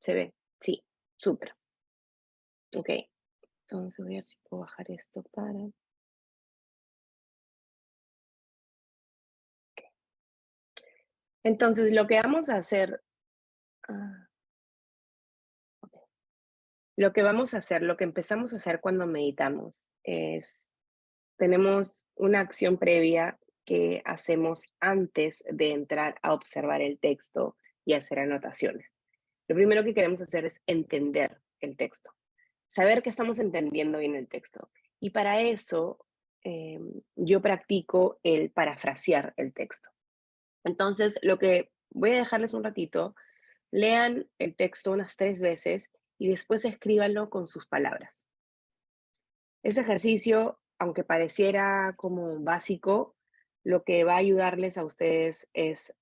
¿Se ve? Sí, súper. Ok, entonces voy a ver si puedo bajar esto para... Entonces, lo que vamos a hacer... ah, ok. Lo que vamos a hacer, lo que empezamos a hacer cuando meditamos es, tenemos una acción previa que hacemos antes de entrar a observar el texto y hacer anotaciones. Lo primero que queremos hacer es entender el texto, saber que estamos entendiendo bien el texto. Y para eso yo practico el parafrasear el texto. Entonces, lo que voy a dejarles un ratito, lean el texto unas 3 veces y después escríbanlo con sus palabras. Este ejercicio, aunque pareciera como básico, lo que va a ayudarles a ustedes es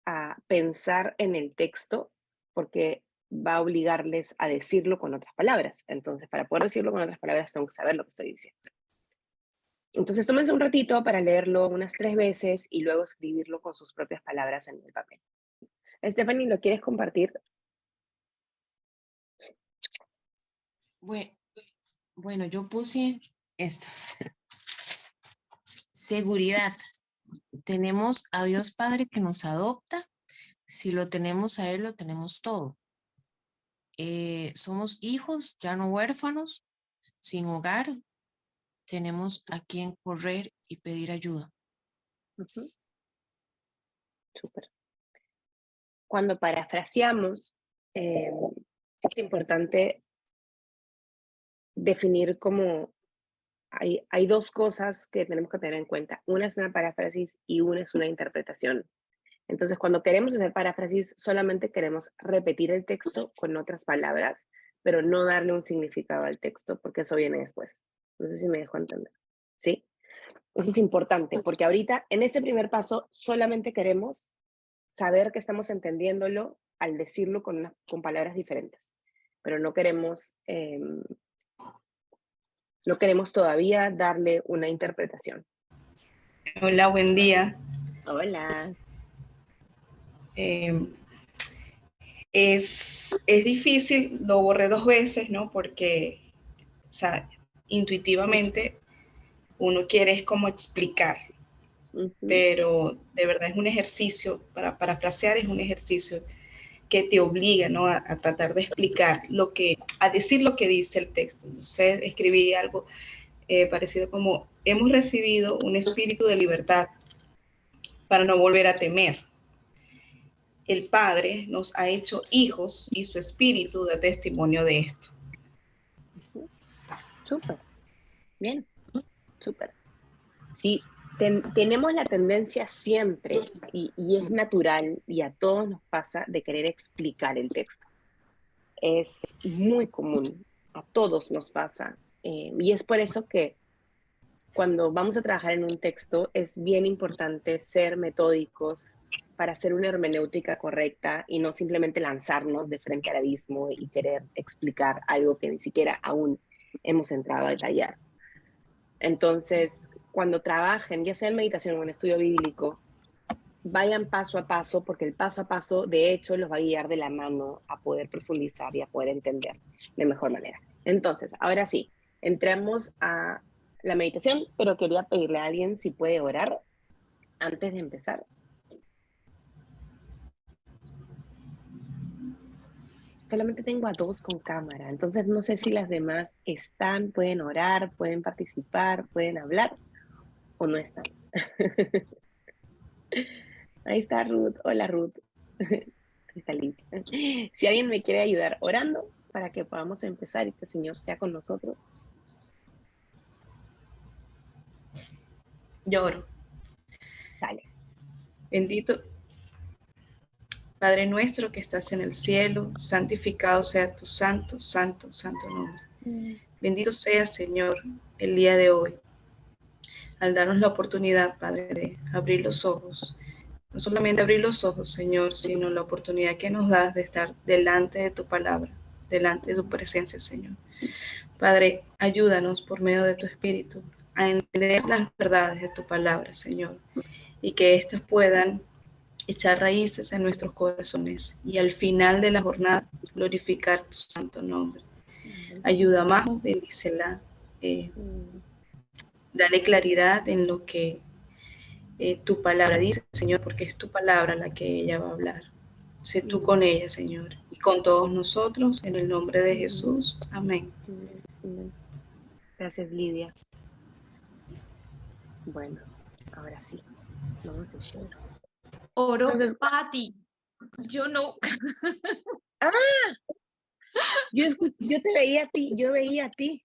a pensar en el texto, porque va a obligarles a decirlo con otras palabras. Entonces, para poder decirlo con otras palabras, tengo que saber lo que estoy diciendo. Entonces, tómense un ratito para leerlo unas 3 veces y luego escribirlo con sus propias palabras en el papel. Stephanie, ¿lo quieres compartir? Bueno, yo puse esto. Seguridad. Tenemos a Dios Padre que nos adopta. Si lo tenemos a Él, lo tenemos todo. Somos hijos, ya no huérfanos, sin hogar. Tenemos a quien correr y pedir ayuda. Súper. Cuando parafraseamos, es importante definir cómo hay 2 cosas que tenemos que tener en cuenta. Una es una paráfrasis y una es una interpretación. Entonces, cuando queremos hacer paráfrasis, solamente queremos repetir el texto con otras palabras, pero no darle un significado al texto, porque eso viene después. No sé si me dejo entender. ¿Sí? Eso es importante, porque ahorita, en este primer paso, solamente queremos saber que estamos entendiéndolo al decirlo con palabras diferentes, pero no queremos todavía darle una interpretación. Hola, buen día. Hola. Es difícil, lo borré 2 veces, ¿no? Porque, o sea, intuitivamente uno quiere es como explicar, pero de verdad es un ejercicio, para parafrasear es un ejercicio que te obliga, ¿no? A tratar de explicar a decir lo que dice el texto. Entonces escribí algo parecido como, hemos recibido un espíritu de libertad para no volver a temer. El Padre nos ha hecho hijos y su espíritu da testimonio de esto. Súper. Bien. Súper. Sí, tenemos la tendencia siempre, y es natural, y a todos nos pasa, de querer explicar el texto. Es muy común, a todos nos pasa. Y es por eso que cuando vamos a trabajar en un texto es bien importante ser metódicos para hacer una hermenéutica correcta y no simplemente lanzarnos de frente al abismo y querer explicar algo que ni siquiera aún hemos entrado a detallar. Entonces, cuando trabajen, ya sea en meditación o en estudio bíblico, vayan paso a paso, porque el paso a paso, de hecho, los va a guiar de la mano a poder profundizar y a poder entender de mejor manera. Entonces, ahora sí, entramos a la meditación, pero quería pedirle a alguien si puede orar antes de empezar. Solamente tengo a 2 con cámara, entonces no sé si las demás están, pueden orar, pueden participar, pueden hablar o no están. Ahí está Ruth. Hola Ruth. Está limpia. Si alguien me quiere ayudar orando para que podamos empezar y que el Señor sea con nosotros. Yo oro. Dale. Bendito Padre nuestro que estás en el cielo, santificado sea tu santo, santo, santo nombre. Bendito sea, Señor, el día de hoy, al darnos la oportunidad, Padre, de abrir los ojos. No solamente abrir los ojos, Señor, sino la oportunidad que nos das de estar delante de tu palabra, delante de tu presencia, Señor. Padre, ayúdanos por medio de tu Espíritu a entender las verdades de tu palabra, Señor, y que éstas puedan echar raíces en nuestros corazones y al final de la jornada glorificar tu santo nombre. Ayuda a Majo, bendícela, dale claridad en lo que tu palabra dice, Señor, porque es tu palabra la que ella va a hablar. Sé tú con ella, Señor, y con todos nosotros, en el nombre de Jesús. Amén. Gracias, Lidia. Bueno, ahora sí, vamos a hacer. Oro, Entonces, Pati. Yo no. Yo te veía a ti, yo veía a ti.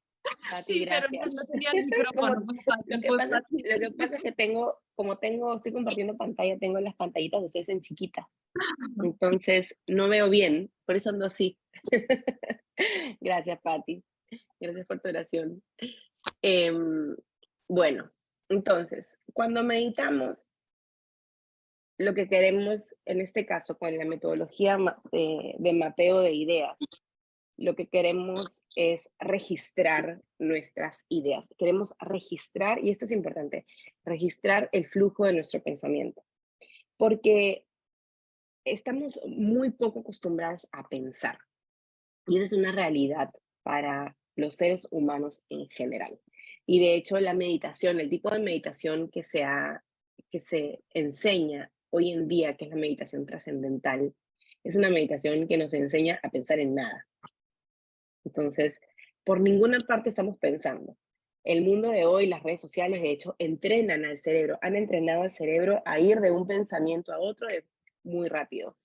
Pati, Sí, pero gracias. no tenía el micrófono. Pues, Pati, Lo que pasa es que estoy compartiendo pantalla, tengo las pantallitas de ustedes en chiquitas. Entonces, no veo bien, por eso ando así. Gracias, Pati. Gracias por tu oración. Bueno, entonces, cuando meditamos, lo que queremos, en este caso, con la metodología de mapeo de ideas, lo que queremos es registrar nuestras ideas. Queremos registrar, y esto es importante, registrar el flujo de nuestro pensamiento. Porque estamos muy poco acostumbrados a pensar. Y esa es una realidad para los seres humanos en general. Y de hecho, la meditación, el tipo de meditación que se enseña hoy en día, que es la meditación trascendental, es una meditación que nos enseña a pensar en nada. Entonces, por ninguna parte estamos pensando. El mundo de hoy, las redes sociales, de hecho, entrenan al cerebro, han entrenado al cerebro a ir de un pensamiento a otro muy rápido.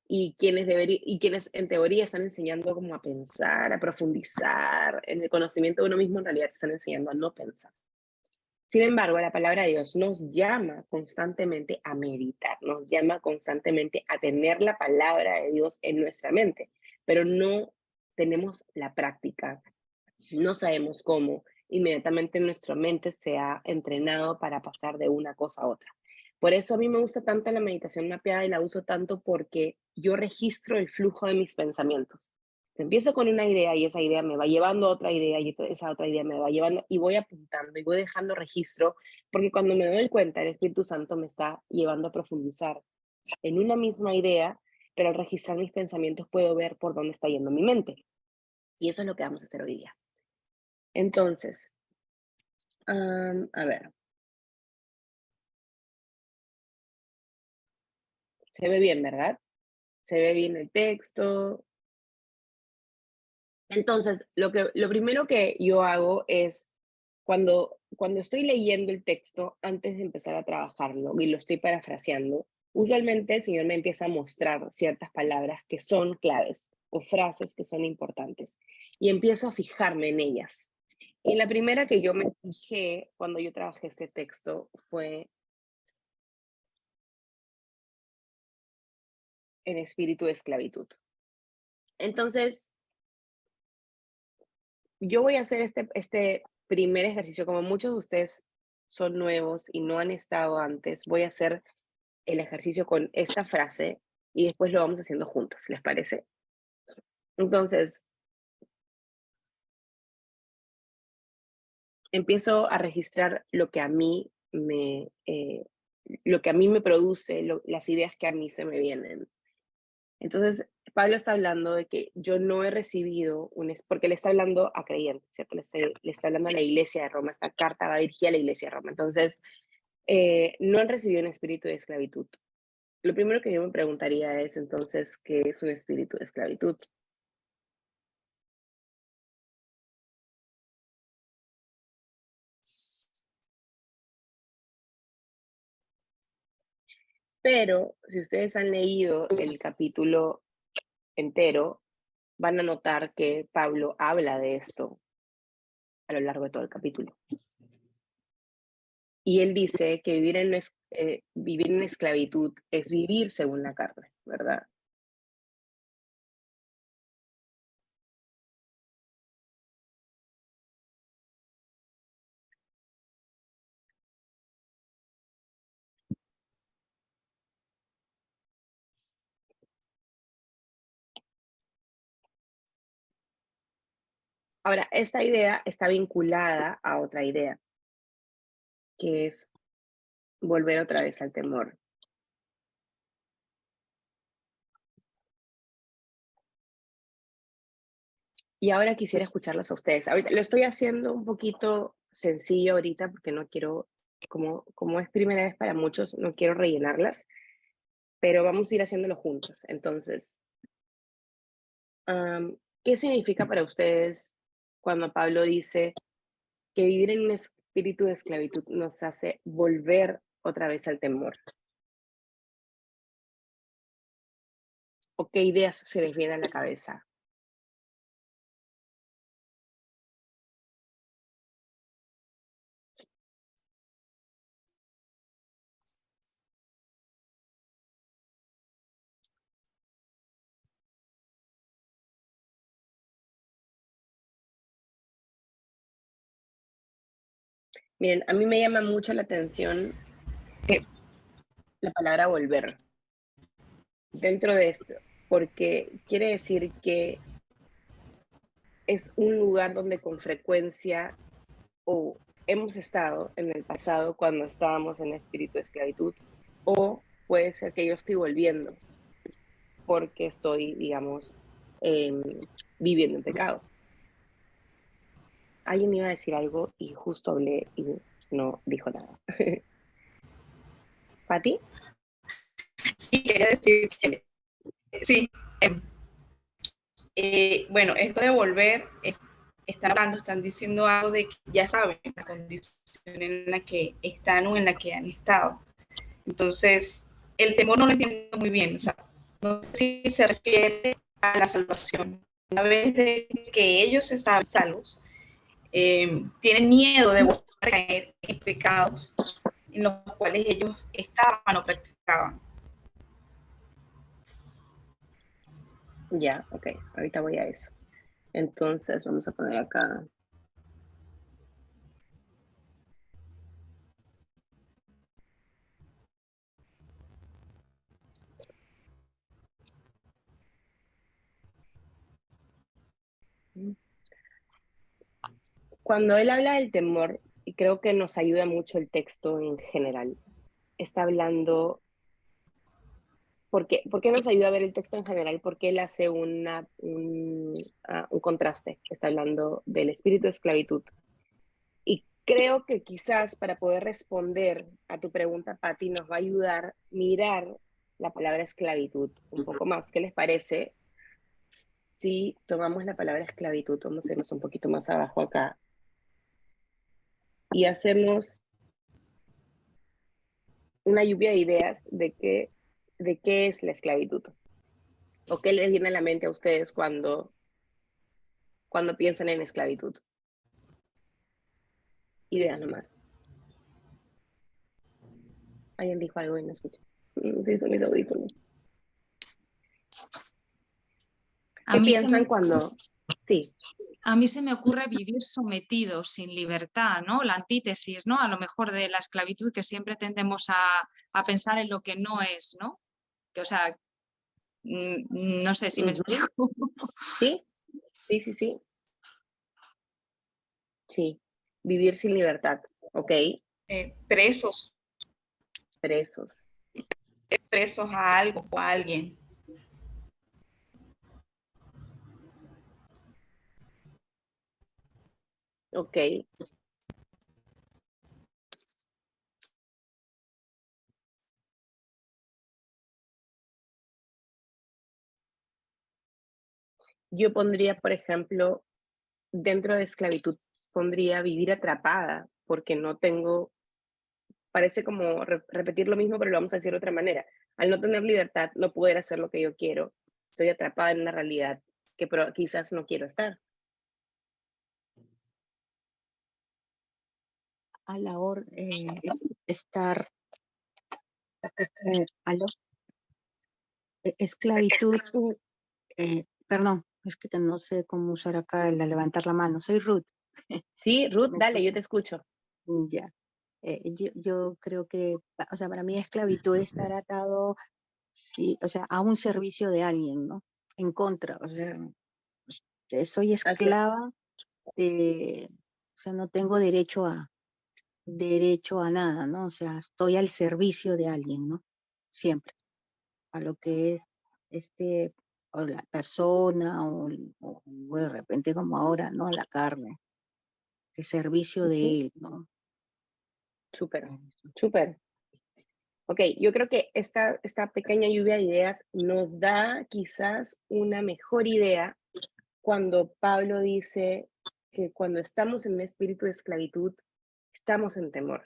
Y quienes en teoría están enseñando como a pensar, a profundizar en el conocimiento de uno mismo, en realidad están enseñando a no pensar. Sin embargo, la palabra de Dios nos llama constantemente a meditar, nos llama constantemente a tener la palabra de Dios en nuestra mente, pero no tenemos la práctica, no sabemos cómo. Inmediatamente nuestra mente se ha entrenado para pasar de una cosa a otra. Por eso a mí me gusta tanto la meditación mapeada y la uso tanto porque yo registro el flujo de mis pensamientos. Empiezo con una idea y esa idea me va llevando a otra idea y esa otra idea me va llevando y voy apuntando y voy dejando registro porque cuando me doy cuenta el Espíritu Santo me está llevando a profundizar en una misma idea, pero al registrar mis pensamientos puedo ver por dónde está yendo mi mente. Y eso es lo que vamos a hacer hoy día. Entonces, a ver. Se ve bien, ¿verdad? Se ve bien el texto. Entonces, lo primero que yo hago es, cuando estoy leyendo el texto, antes de empezar a trabajarlo y lo estoy parafraseando, usualmente el Señor me empieza a mostrar ciertas palabras que son claves o frases que son importantes y empiezo a fijarme en ellas. Y la primera que yo me fijé cuando yo trabajé este texto fue en espíritu de esclavitud. Entonces, yo voy a hacer este primer ejercicio. Como muchos de ustedes son nuevos y no han estado antes, voy a hacer el ejercicio con esta frase y después lo vamos haciendo juntos, ¿les parece? Entonces, empiezo a registrar lo que a mí me produce, las ideas que a mí se me vienen. Entonces, Pablo está hablando de que yo no he recibido porque le está hablando a creyentes, ¿cierto? Le está hablando a la iglesia de Roma, esta carta va dirigida a la iglesia de Roma. Entonces, no han recibido un espíritu de esclavitud. Lo primero que yo me preguntaría es entonces, ¿qué es un espíritu de esclavitud? Pero si ustedes han leído el capítulo entero, van a notar que Pablo habla de esto a lo largo de todo el capítulo. Y él dice que vivir en esclavitud es vivir según la carne, ¿verdad? Ahora, esta idea está vinculada a otra idea, que es volver otra vez al temor. Y ahora quisiera escucharlos a ustedes. Ahorita lo estoy haciendo un poquito sencillo ahorita porque no quiero, como es primera vez para muchos, no quiero rellenarlas, pero vamos a ir haciéndolo juntos. Entonces, ¿qué significa para ustedes cuando Pablo dice que vivir en un espíritu de esclavitud nos hace volver otra vez al temor? ¿O qué ideas se les vienen a la cabeza? Miren, a mí me llama mucho la atención la palabra volver dentro de esto, porque quiere decir que es un lugar donde con frecuencia o hemos estado en el pasado cuando estábamos en espíritu de esclavitud, o puede ser que yo estoy volviendo porque estoy, digamos, viviendo en pecado. Alguien iba a decir algo y justo hablé y no dijo nada. ¿Pati? Sí, quería decir, Sí. sí. Bueno, esto de volver, están diciendo algo de que ya saben la condición en la que están o en la que han estado. Entonces, el temor no lo entiendo muy bien, o sea, no sé si se refiere a la salvación. Una vez de que ellos se saben salvos, tienen miedo de volver a caer en pecados en los cuales ellos estaban o practicaban. Ya, ok, ahorita voy a eso. Entonces vamos a poner acá. Cuando él habla del temor, y creo que nos ayuda mucho el texto en general, está hablando, ¿por qué nos ayuda a ver el texto en general? Porque él hace un contraste, está hablando del espíritu de esclavitud. Y creo que quizás para poder responder a tu pregunta, Patti, nos va a ayudar a mirar la palabra esclavitud un poco más. ¿Qué les parece si tomamos la palabra esclavitud? Vamos a irnos un poquito más abajo acá y hacemos una lluvia de ideas de qué es la esclavitud o qué les viene a la mente a ustedes cuando piensan en esclavitud. Ideas nomás. Alguien dijo algo y no escuché. Sí, son mis audífonos. A ¿Qué mí se me piensan cuando...? Sí. A mí se me ocurre vivir sometido, sin libertad, ¿no? La antítesis, ¿no? A lo mejor de la esclavitud, que siempre tendemos a pensar en lo que no es, ¿no? Que, o sea, no sé si me explico. Sí, sí, sí, sí. Sí. Vivir sin libertad. Ok. Presos Presos. a algo o a alguien. Ok. Yo pondría, por ejemplo, dentro de esclavitud, pondría vivir atrapada, porque no tengo, parece como repetir lo mismo, pero lo vamos a decir de otra manera. Al no tener libertad, no poder hacer lo que yo quiero, estoy atrapada en una realidad que quizás no quiero estar. A la hora estar, aló, esclavitud, perdón, es que no sé cómo usar acá el levantar la mano, soy Ruth. Sí, Ruth, ¿Me dale, yo escucha? te escucho. Ya. Yo creo que, o sea, para mí esclavitud es estar atado, sí, o sea, a un servicio de alguien, ¿no? En contra, o sea, soy Hacia, esclava de, o sea, no tengo derecho a nada, ¿no? O sea, estoy al servicio de alguien, ¿no? Siempre, a lo que es o la persona o o de repente como ahora, ¿no? La carne, el servicio de Él, ¿no? Súper, súper. Ok, yo creo que esta pequeña lluvia de ideas nos da quizás una mejor idea cuando Pablo dice que cuando estamos en un espíritu de esclavitud, estamos en temor.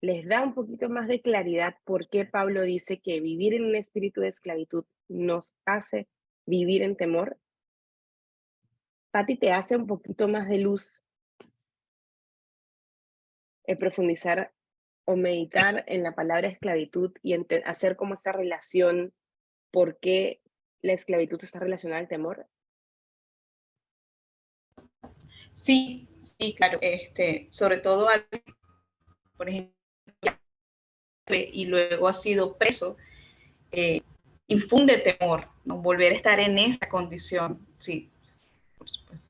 Les da un poquito más de claridad por qué Pablo dice que vivir en un espíritu de esclavitud nos hace vivir en temor. Pati, ¿te hace un poquito más de luz profundizar o meditar en la palabra esclavitud y hacer como esta relación, por qué la esclavitud está relacionada al temor? Sí, sí, claro. Sobre todo, por ejemplo, y luego ha sido preso, infunde temor, ¿no? Volver a estar en esa condición, sí, por supuesto.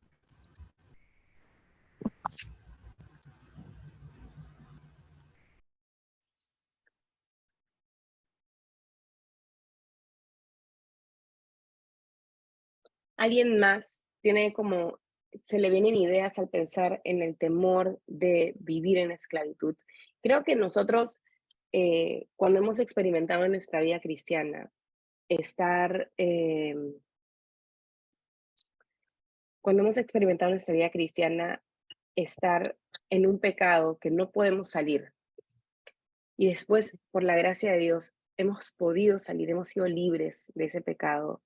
¿Alguien más tiene como, se le vienen ideas al pensar en el temor de vivir en esclavitud? Creo que nosotros, cuando hemos experimentado en nuestra vida cristiana, cuando hemos experimentado en nuestra vida cristiana, estar en un pecado que no podemos salir, y después, por la gracia de Dios, hemos podido salir, hemos sido libres de ese pecado,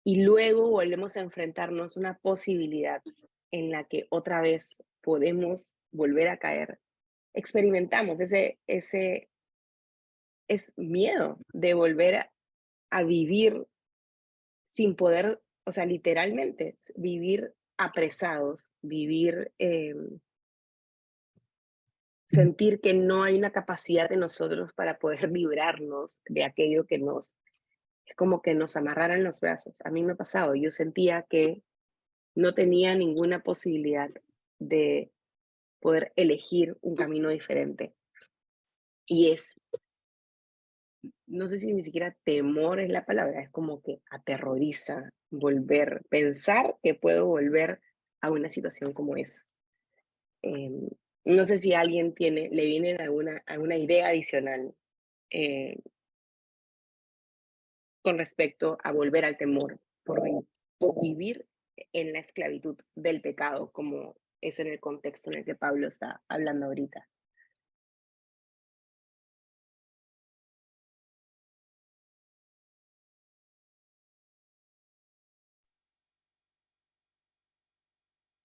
y luego volvemos a enfrentarnos a una posibilidad en la que otra vez podemos volver a caer. Experimentamos ese es miedo de volver a vivir sin poder, o sea, literalmente, vivir apresados, vivir, sentir que no hay una capacidad de nosotros para poder librarnos de aquello que es como que nos amarraran los brazos. A mí me ha pasado, yo sentía que no tenía ninguna posibilidad de poder elegir un camino diferente. Y no sé si ni siquiera temor es la palabra, es como que aterroriza pensar que puedo volver a una situación como esa. No sé si alguien le viene alguna idea adicional eh, con respecto a volver al temor por vivir en la esclavitud del pecado, como es en el contexto en el que Pablo está hablando ahorita.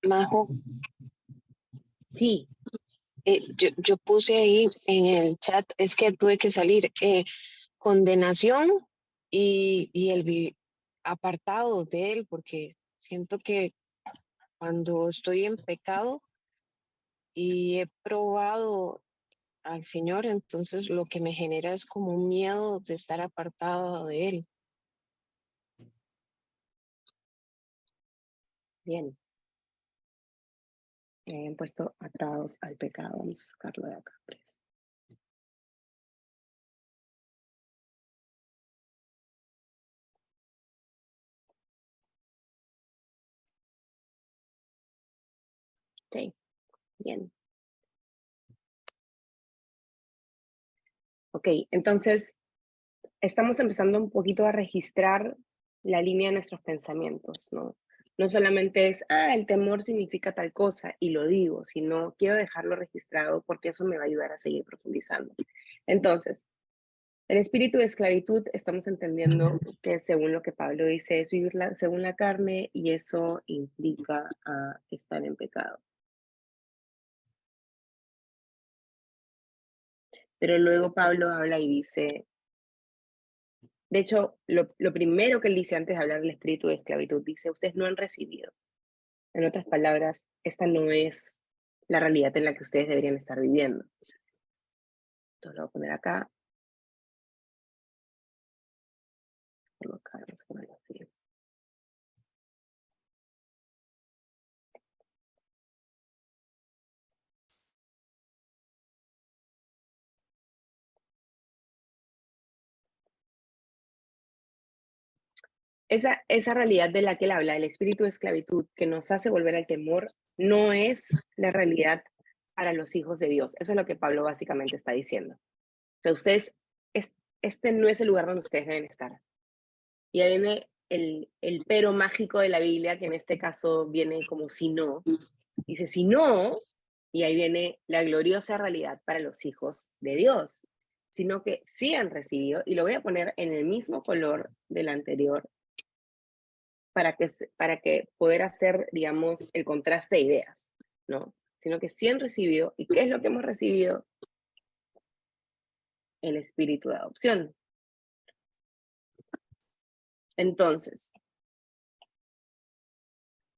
Majo, Sí, yo puse ahí en el chat, es que tuve que salir, condenación y apartado de él, porque siento que cuando estoy en pecado y he probado al Señor, entonces lo que me genera es como un miedo de estar apartado de él. bien. Han puesto atados al pecado. Vamos a sacarlo de acá, pues. Ok, bien. Ok, entonces estamos empezando un poquito a registrar la línea de nuestros pensamientos, ¿no? No solamente es, el temor significa tal cosa, y lo digo, sino quiero dejarlo registrado porque eso me va a ayudar a seguir profundizando. Entonces, el espíritu de esclavitud, estamos entendiendo que según lo que Pablo dice, es vivir según la carne, y eso implica estar en pecado. Pero luego Pablo habla y dice, de hecho, lo primero que él dice antes de hablar del espíritu de esclavitud, dice, ustedes no han recibido. En otras palabras, esta no es la realidad en la que ustedes deberían estar viviendo. Entonces lo voy a poner acá. Vamos a ponerlo así. esa realidad de la que él habla, el espíritu de esclavitud que nos hace volver al temor, no es la realidad para los hijos de Dios. Eso es lo que Pablo básicamente está diciendo. O sea, este no es el lugar donde ustedes deben estar. Y ahí viene el pero mágico de la Biblia, que en este caso viene como si no. Dice, si no, y ahí viene la gloriosa realidad para los hijos de Dios, sino que sí han recibido, y lo voy a poner en el mismo color del anterior, para que poder hacer, digamos, el contraste de ideas, ¿no? Sino que sí han recibido, ¿y qué es lo que hemos recibido? El espíritu de adopción. Entonces,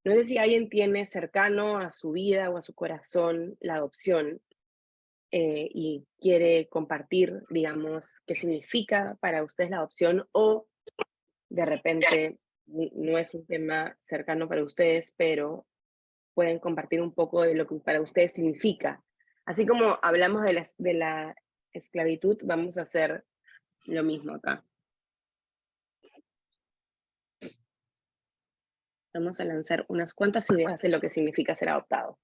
no sé si alguien tiene cercano a su vida o a su corazón la adopción y quiere compartir, digamos, qué significa para ustedes la adopción, o de repente no es un tema cercano para ustedes, pero pueden compartir un poco de lo que para ustedes significa. Así como hablamos de la esclavitud, vamos a hacer lo mismo acá. Vamos a lanzar unas cuantas ideas de lo que significa ser adoptado.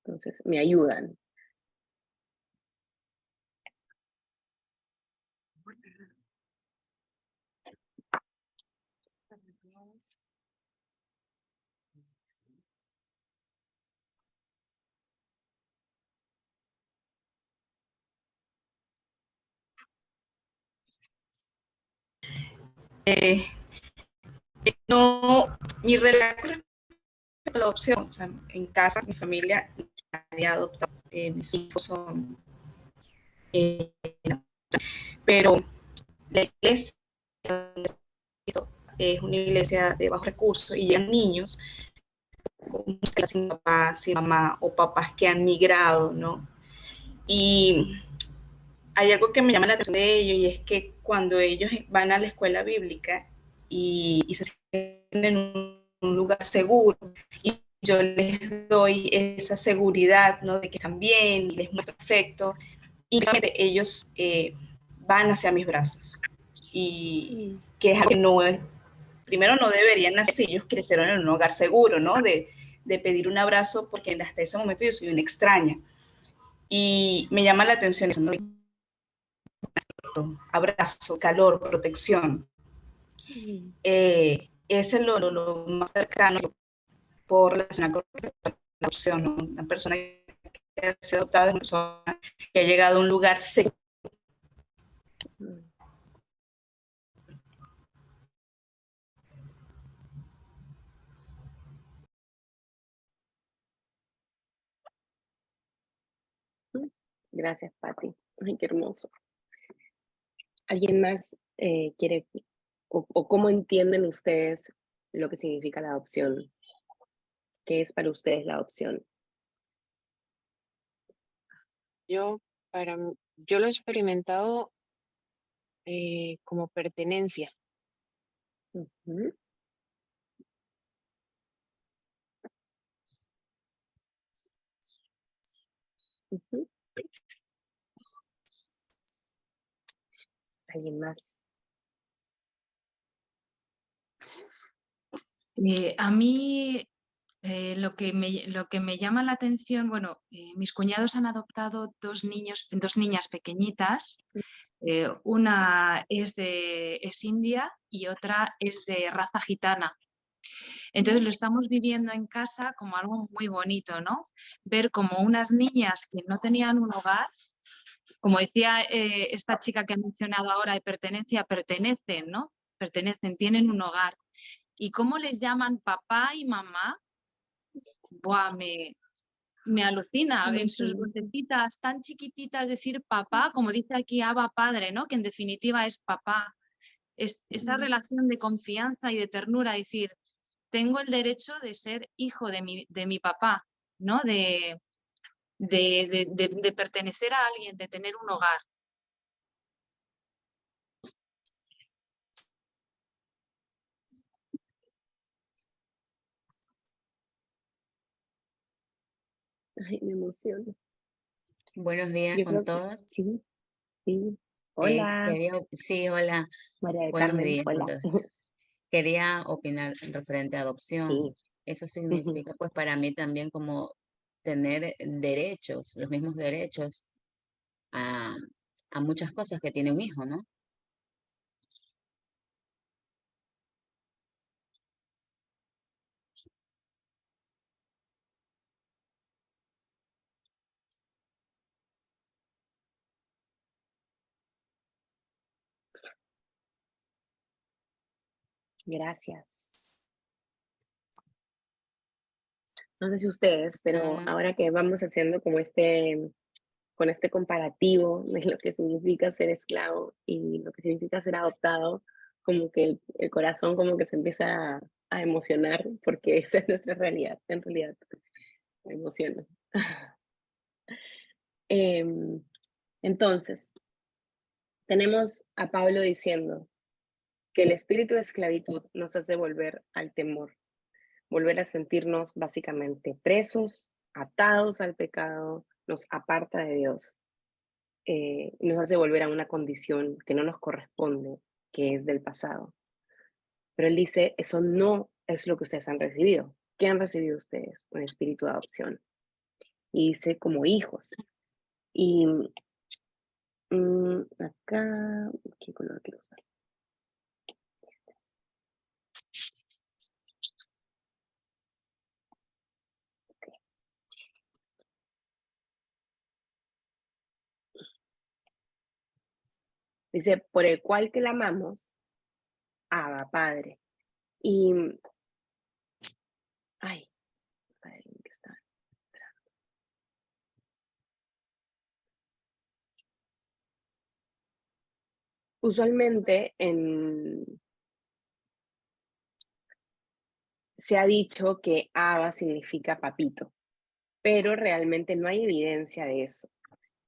Entonces, me ayudan. No, mi relación respecto a la adopción, o sea, en casa, mi familia, nadie ha adoptado, mis hijos son, pero la iglesia es una iglesia de bajos recursos y llegan niños sin papá, sin mamá, o papás que han migrado, ¿no? Y hay algo que me llama la atención de ellos, y es que cuando ellos van a la escuela bíblica y se sienten en un lugar seguro, y yo les doy esa seguridad, ¿no? De que están bien, y les muestro afecto, y ellos van hacia mis brazos. Y que es algo que no es, primero no deberían hacer si ellos crecieron en un hogar seguro, ¿no? De pedir un abrazo, porque hasta ese momento yo soy una extraña. Y me llama la atención eso, ¿no? Abrazo, calor, protección. Ese es lo más cercano por relacionar con la adopción, ¿no? Una persona que ha sido adoptada es una persona que ha llegado a un lugar seguro. Gracias, Patti. Ay, qué hermoso. ¿Alguien más quiere, o cómo entienden ustedes lo que significa la adopción? ¿Qué es para ustedes la adopción? Yo, yo lo he experimentado como pertenencia. Uh-huh. Uh-huh. ¿Alguien más? A mí lo que me llama la atención, bueno, mis cuñados han adoptado dos niñas pequeñitas. Una es india y otra es de raza gitana. Entonces lo estamos viviendo en casa como algo muy bonito, ¿no? Ver como unas niñas que no tenían un hogar, como decía esta chica que ha mencionado ahora de pertenencia, pertenecen, ¿no? Pertenecen, tienen un hogar. ¿Y cómo les llaman papá y mamá? Buah, me alucina en sus vocecitas tan chiquititas decir papá, como dice aquí Abba Padre, ¿no? Que en definitiva es papá. Es esa relación de confianza y de ternura, decir, tengo el derecho de ser hijo de mi papá, ¿no? De pertenecer a alguien, de tener un hogar. Ay, me emociono. Buenos días Yo con creo que todos. sí, sí. Hola, Sí, hola, María del buenos Carmen, días con hola. todos. Quería opinar referente a adopción. Sí, Eso ujú, significa, pues, para mí también como tener derechos, los mismos derechos a, a muchas cosas que tiene un hijo, ¿no? gracias. No sé si ustedes, pero Mm, ahora que vamos haciendo como con este comparativo de lo que significa ser esclavo y lo que significa ser adoptado, como que el corazón como que se empieza a emocionar porque esa es nuestra realidad, en realidad, me emociona. Em, entonces, tenemos a Pablo diciendo que el espíritu de esclavitud nos hace volver al temor, volver a sentirnos básicamente presos, atados al pecado, nos aparta de Dios, nos hace volver a una condición que no nos corresponde, que es del pasado. Pero él dice, eso no es lo que ustedes han recibido. ¿Qué han recibido ustedes? Un espíritu de adopción. Y dice como hijos. Y acá, ¿qué color quiero usar? Dice, por el cual clamamos, Abba, Padre. Y, ay, Padre, ¿qué está? Usualmente se ha dicho que Abba significa papito, pero realmente no hay evidencia de eso.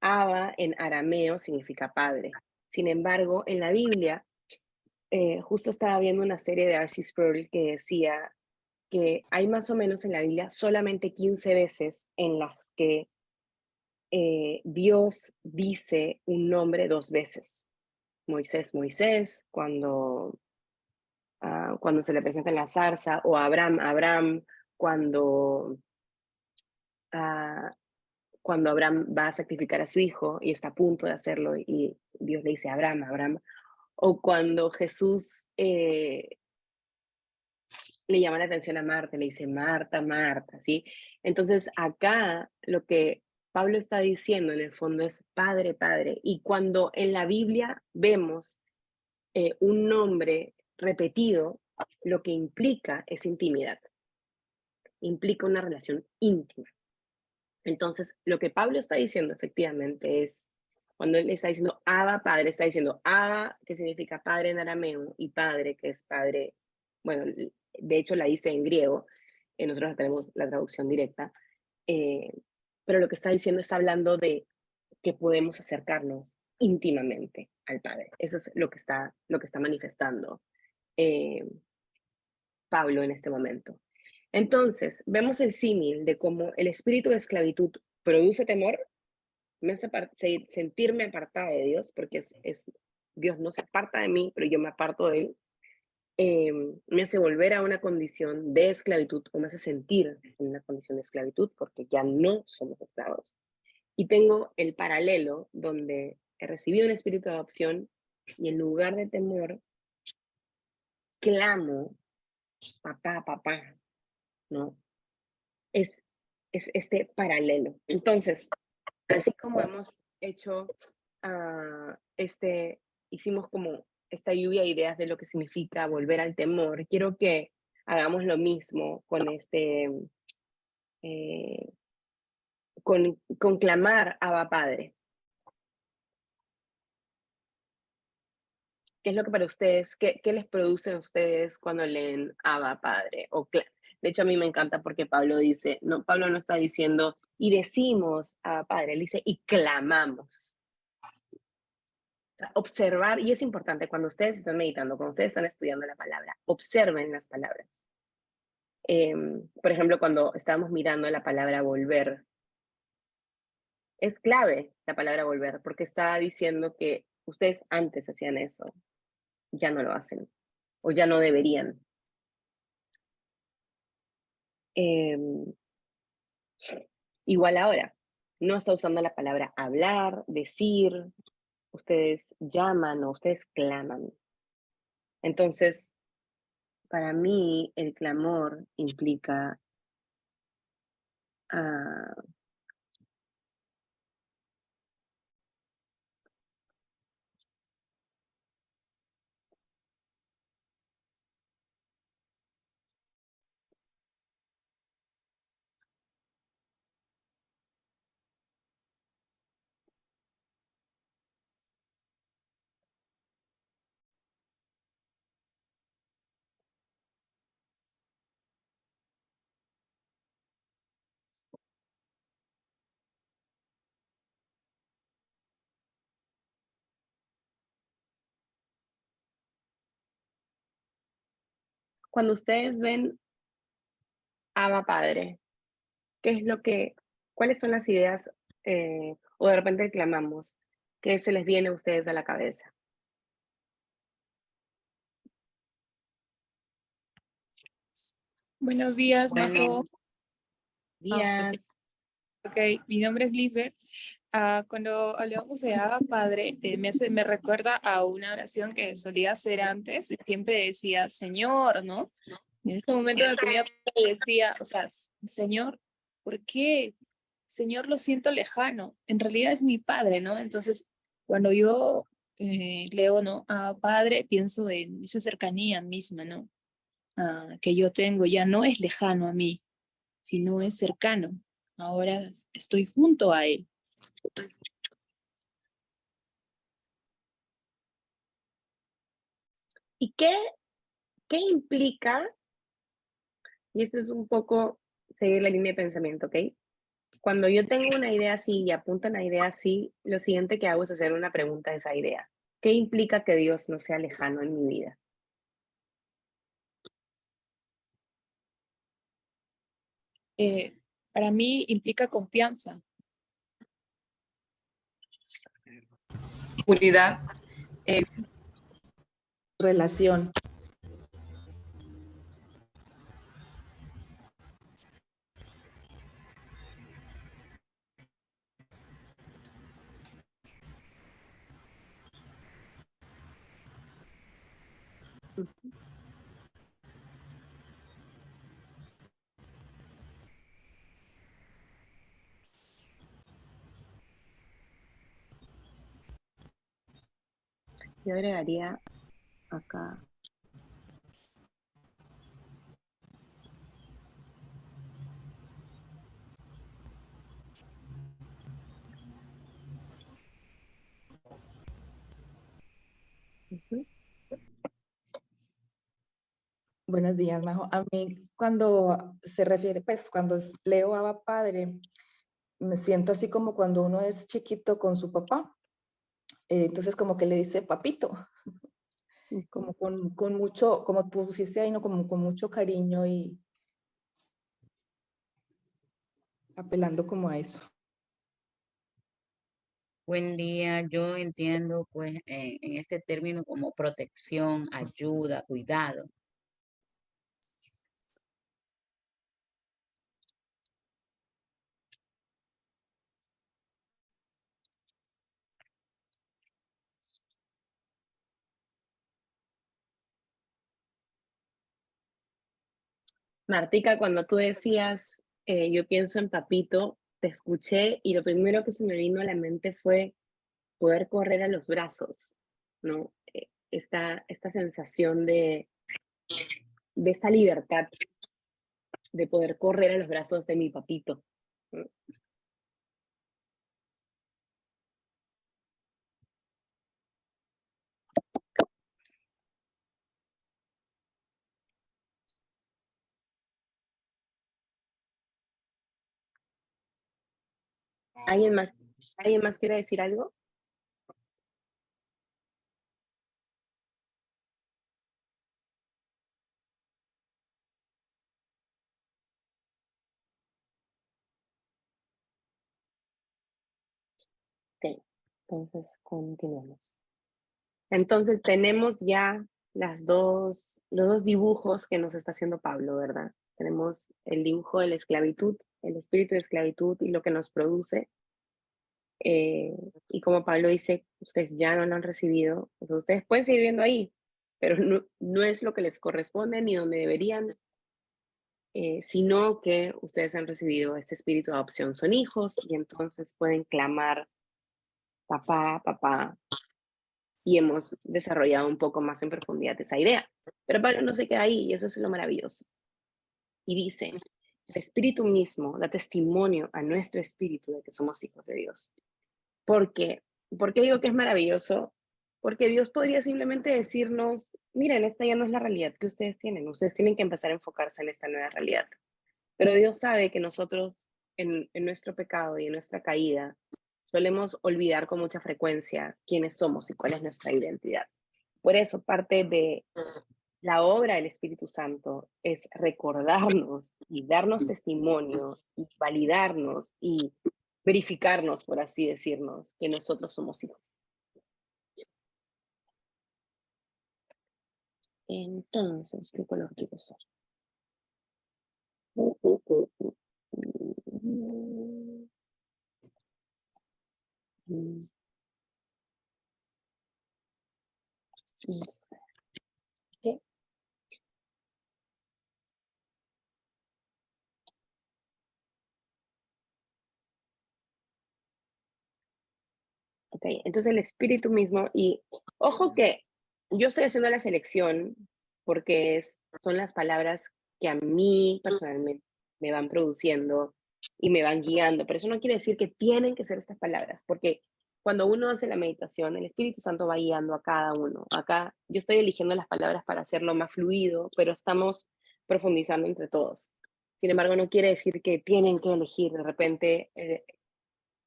Abba en arameo significa padre. Sin embargo, en la Biblia, justo estaba viendo una serie de R.C. Sproul que decía que hay más o menos en la Biblia solamente 15 veces en las que Dios dice un nombre 2 veces. Moisés, Moisés, cuando se le presenta en la zarza, o Abraham, Abraham, cuando, ah, cuando Abraham va a sacrificar a su hijo y está a punto de hacerlo y Dios le dice Abraham, Abraham, o cuando Jesús le llama la atención a Marta, le dice Marta, Marta, ¿sí? Entonces acá lo que Pablo está diciendo en el fondo es Padre, Padre, y cuando en la Biblia vemos un nombre repetido, lo que implica es intimidad, implica una relación íntima. Entonces, lo que Pablo está diciendo efectivamente es, cuando él está diciendo Abba, Padre, está diciendo Abba, que significa padre en arameo, y padre, que es padre, bueno, de hecho la dice en griego, nosotros tenemos la traducción directa, eh, pero lo que está diciendo está hablando de que podemos acercarnos íntimamente al Padre. Eso es lo que está manifestando eh, Pablo en este momento. Entonces, vemos el símil de cómo el espíritu de esclavitud produce temor, me hace sentirme apartada de Dios, porque Dios no se aparta de mí, pero yo me aparto de Él. Me hace volver a una condición de esclavitud, o me hace sentir en una condición de esclavitud, porque ya no somos esclavos. Y tengo el paralelo donde he recibido un espíritu de adopción y en lugar de temor, clamo, papá, papá, ¿no? Es, es este paralelo. Entonces, así como hemos hecho hicimos como esta lluvia de ideas de lo que significa volver al temor, quiero que hagamos lo mismo con eh, con clamar Abba Padre. ¿Qué es lo que para ustedes, qué les produce a ustedes cuando leen Abba Padre? De hecho, a mí me encanta porque Pablo dice, no, Pablo no está diciendo y decimos Abba Padre, él dice y clamamos. Observar, y es importante cuando ustedes están meditando, cuando ustedes están estudiando la palabra, observen las palabras. Por ejemplo, cuando estábamos mirando la palabra volver, es clave la palabra volver, porque está diciendo que ustedes antes hacían eso, ya no lo hacen o ya no deberían. Igual ahora, no está usando la palabra hablar, decir, ustedes llaman o ustedes claman. Entonces, para mí, el clamor implica cuando ustedes ven Abba Padre, ¿qué es lo que, cuáles son las ideas o de repente clamamos? ¿Qué se les viene a ustedes a la cabeza? Buenos días, Bueno, Majo. Pues sí. Días. Ok, mi nombre es Lisbeth. Cuando hablamos de Abba Padre, me recuerda a una oración que solía hacer antes y siempre decía, Señor, ¿no? Y en este momento me ponía y decía, o sea, Señor, ¿por qué? Señor, lo siento lejano. En realidad es mi Padre, ¿no? Entonces, cuando yo leo, ¿no? A Padre, pienso en esa cercanía misma, ¿no? Que yo tengo, ya no es lejano a mí, sino es cercano. Ahora estoy junto a Él. ¿Y qué implica? Y esto es un poco seguir la línea de pensamiento, ¿ok? Cuando yo tengo una idea así y apunto una idea así, lo siguiente que hago es hacer una pregunta a esa idea. ¿Qué implica que Dios no sea lejano en mi vida? Para mí implica confianza. Seguridad. Relación. Yo agregaría acá. Ujú. Buenos días, Majo. A mí, cuando se refiere, pues, cuando leo Abba Padre, me siento así como cuando uno es chiquito con su papá. Entonces, como que le dice papito, como con mucho, como tú pusiste ahí, ¿no? Como con mucho cariño y apelando como a eso. buen día. Yo entiendo pues en este término como protección, ayuda, cuidado. Martica, cuando tú decías, yo pienso en papito, te escuché y lo primero que se me vino a la mente fue poder correr a los brazos, ¿no? Esta sensación de esta libertad de poder correr a los brazos de mi papito. ¿No? ¿Alguien más quiere decir algo? Ok, entonces continuamos. Entonces tenemos ya los dos dibujos que nos está haciendo Pablo, ¿verdad? Tenemos el dibujo de la esclavitud, el espíritu de esclavitud y lo que nos produce. Y como Pablo dice, ustedes ya no lo han recibido, entonces ustedes pueden seguir viviendo ahí, pero no es lo que les corresponde ni donde deberían, sino que ustedes han recibido este espíritu de adopción, son hijos y entonces pueden clamar, papá, papá, y hemos desarrollado un poco más en profundidad esa idea. Pero Pablo no se queda ahí y eso es lo maravilloso. Y dice, el espíritu mismo da testimonio a nuestro espíritu de que somos hijos de Dios. ¿Por qué digo que es maravilloso? Porque Dios podría simplemente decirnos, miren, esta ya no es la realidad que ustedes tienen que empezar a enfocarse en esta nueva realidad. Pero Dios sabe que nosotros en nuestro pecado y en nuestra caída solemos olvidar con mucha frecuencia quiénes somos y cuál es nuestra identidad. Por eso parte de la obra del Espíritu Santo es recordarnos y darnos testimonio y validarnos y verificarnos, por así decirnos, que nosotros somos hijos. Entonces, ¿qué color quiero usar? ¿Qué? Ok, entonces el espíritu mismo, y ojo que yo estoy haciendo la selección porque son las palabras que a mí personalmente me van produciendo y me van guiando, pero eso no quiere decir que tienen que ser estas palabras, porque cuando uno hace la meditación, el Espíritu Santo va guiando a cada uno. Acá yo estoy eligiendo las palabras para hacerlo más fluido, pero estamos profundizando entre todos. Sin embargo, no quiere decir que tienen que elegir de repente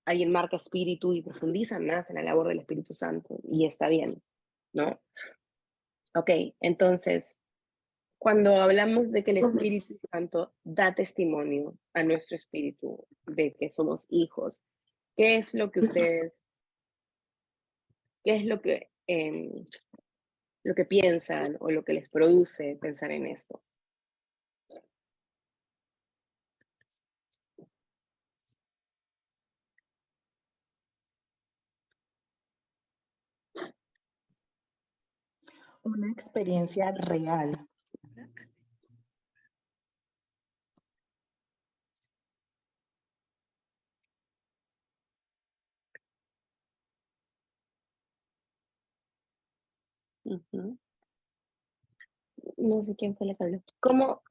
alguien marca espíritu y profundiza más en la labor del Espíritu Santo y está bien, ¿no? Ok, entonces, cuando hablamos de que el Espíritu Santo da testimonio a nuestro espíritu de que somos hijos, ¿qué es lo que ustedes, qué es lo que piensan o lo que les produce pensar en esto? Una experiencia real. Uh-huh. No sé quién fue la que habló. ¿Cómo,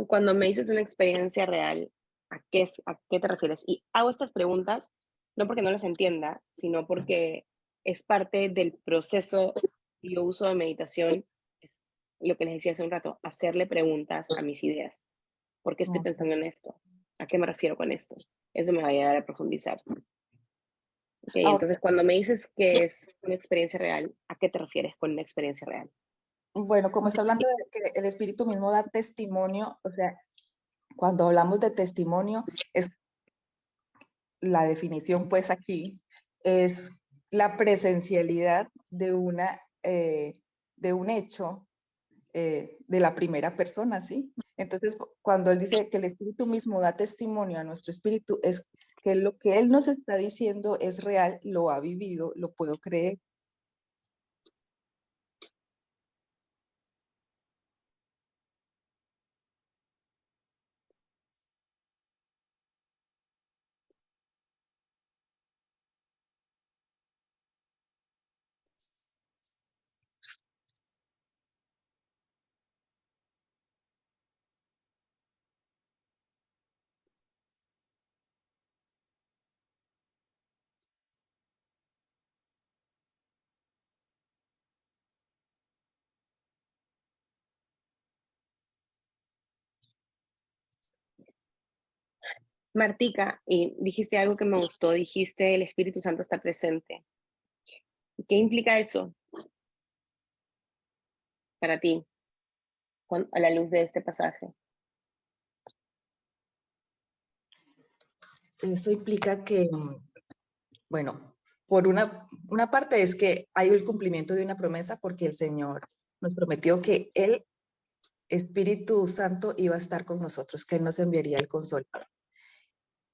cuando me dices una experiencia real, a qué te refieres? Y hago estas preguntas no porque no las entienda, sino porque es parte del proceso que yo uso de meditación, lo que les decía hace un rato, hacerle preguntas a mis ideas. ¿Por qué estoy Ok. pensando en esto? ¿A qué me refiero con esto? Eso me va a ayudar a profundizar. Okay, Ahora, entonces, cuando me dices que es una experiencia real, ¿a qué te refieres con una experiencia real? bueno, como está hablando de que el espíritu mismo da testimonio, o sea, cuando hablamos de testimonio, es la definición pues aquí, es la presencialidad de de un hecho de la primera persona, ¿sí? Entonces, cuando él dice que el espíritu mismo da testimonio a nuestro espíritu, es que lo que él nos está diciendo es real, lo ha vivido, lo puedo creer. Martica, y dijiste algo que me gustó, dijiste el Espíritu Santo está presente. ¿Qué implica eso para ti a la luz de este pasaje? Esto implica que, bueno, por una parte es que hay el cumplimiento de una promesa porque el Señor nos prometió que el Espíritu Santo iba a estar con nosotros, que Él nos enviaría el Consolador.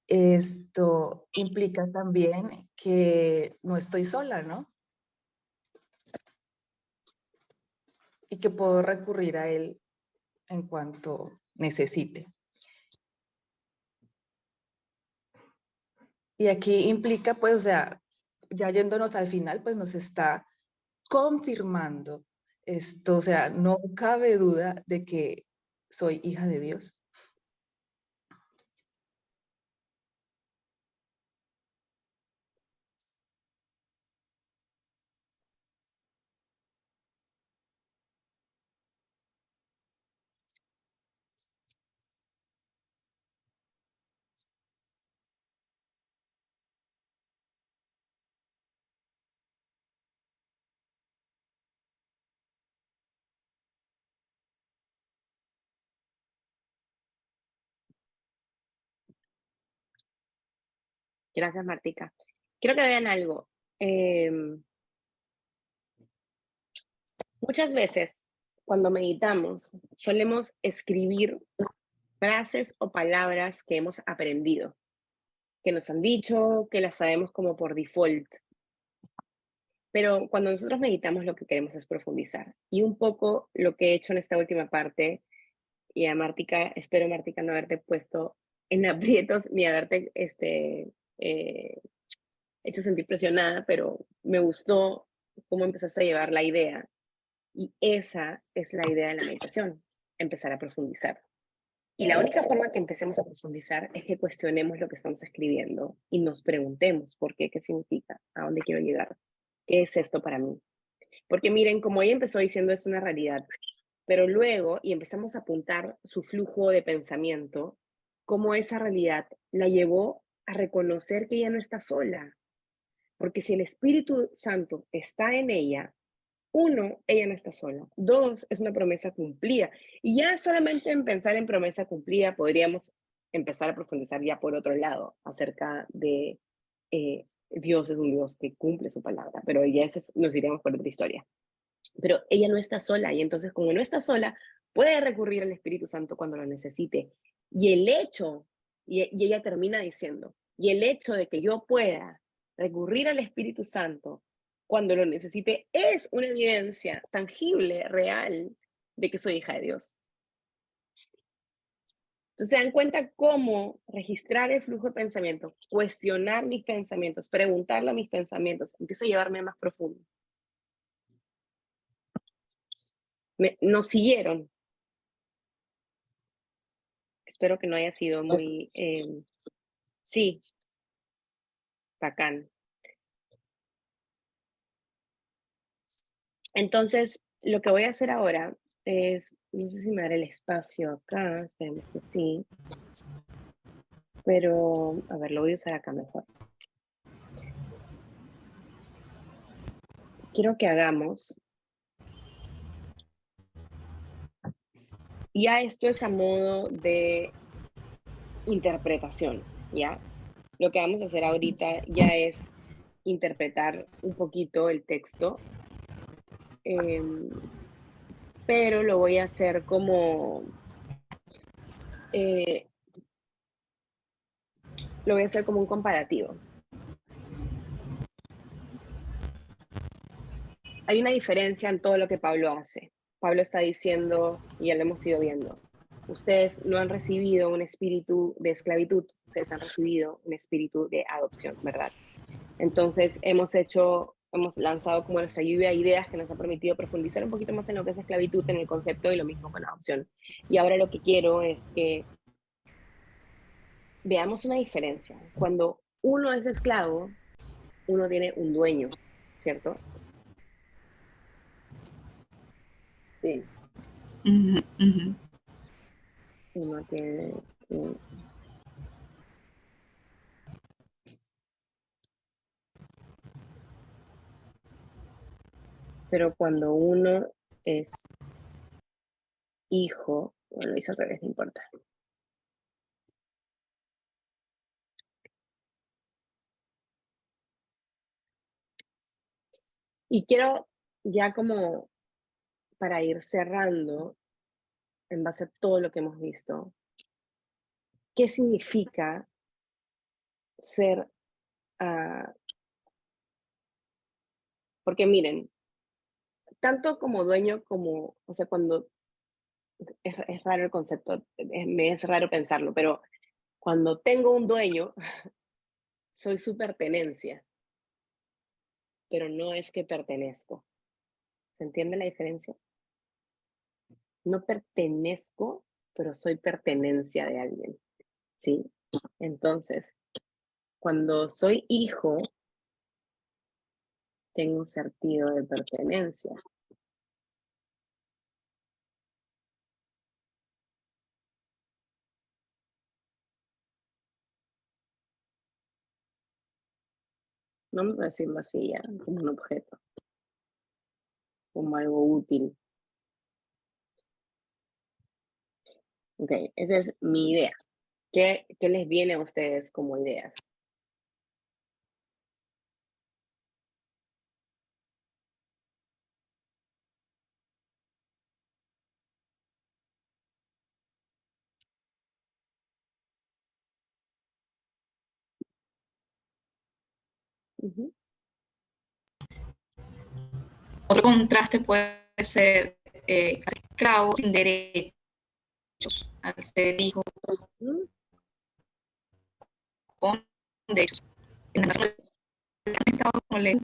Esto implica también que no estoy sola, ¿no? Y que puedo recurrir a Él en cuanto necesite. Y aquí implica, pues, o sea, ya yéndonos al final, pues nos está confirmando esto, o sea, no cabe duda de que soy hija de Dios. Gracias, Martica. Quiero que vean algo. Muchas veces, cuando meditamos, solemos escribir frases o palabras que hemos aprendido, que nos han dicho, que las sabemos como por default. Pero cuando nosotros meditamos, lo que queremos es profundizar. Y un poco lo que he hecho en esta última parte, y a Martica, espero, Martica, no haberte puesto en aprietos ni haberte hecho sentir presionada, pero me gustó cómo empezaste a llevar la idea. Y esa es la idea de la meditación, empezar a profundizar. Y la única forma que empecemos a profundizar es que cuestionemos lo que estamos escribiendo y nos preguntemos por qué, qué significa, a dónde quiero llegar, qué es esto para mí. Porque miren, como ella empezó diciendo, es una realidad, pero luego, y empezamos a apuntar su flujo de pensamiento, cómo esa realidad la llevó a reconocer que ella no está sola. Porque si el Espíritu Santo está en ella, uno, ella no está sola. Dos, es una promesa cumplida. Y ya solamente en pensar en promesa cumplida podríamos empezar a profundizar ya por otro lado acerca de Dios es un Dios que cumple su palabra, pero ya nos iríamos por otra historia. Pero ella no está sola y entonces como no está sola, puede recurrir al Espíritu Santo cuando lo necesite. Y el hecho, y ella termina diciendo, y el hecho de que yo pueda recurrir al Espíritu Santo cuando lo necesite es una evidencia tangible, real, de que soy hija de Dios. Entonces se dan cuenta cómo registrar el flujo de pensamiento, cuestionar mis pensamientos, preguntarle a mis pensamientos, empieza a llevarme más profundo. Nos siguieron. Espero que no haya sido muy... sí, bacán. Entonces, lo que voy a hacer ahora es, no sé si me daré el espacio acá, esperemos que sí, pero, a ver, lo voy a usar acá mejor. Quiero que hagamos, ya esto es a modo de interpretación, ¿ya? Lo que vamos a hacer ahorita ya es interpretar un poquito el texto, pero lo voy a hacer como... lo voy a hacer como un comparativo. Hay una diferencia en todo lo que Pablo hace. Pablo está diciendo, y ya lo hemos ido viendo, ustedes no han recibido un espíritu de esclavitud, ustedes han recibido un espíritu de adopción, ¿verdad? Entonces hemos lanzado como nuestra lluvia de ideas que nos ha permitido profundizar un poquito más en lo que es esclavitud, en el concepto, y lo mismo con adopción. Y ahora lo que quiero es que veamos una diferencia. Cuando uno es esclavo, uno tiene un dueño, ¿cierto? Sí. Uno tiene un... Pero cuando uno es hijo, bueno, lo hice al revés, no importa. Y quiero ya como para ir cerrando, en base a todo lo que hemos visto, ¿qué significa ser, ah, porque miren, tanto como dueño como, o sea, cuando es raro el concepto, me es raro pensarlo, pero cuando tengo un dueño, soy su pertenencia, pero no es que pertenezco. ¿Se entiende la diferencia? No pertenezco, pero soy pertenencia de alguien, ¿sí? Entonces, cuando soy hijo, tengo un sentido de pertenencia. Vamos a decirlo así ya, como un objeto, como algo útil. Ok, esa es mi idea. ¿Qué les viene a ustedes como ideas? Ujú. Otro contraste puede ser esclavo sin derechos, al ser hijo Mm, con derechos. En el caso del Estado con ley,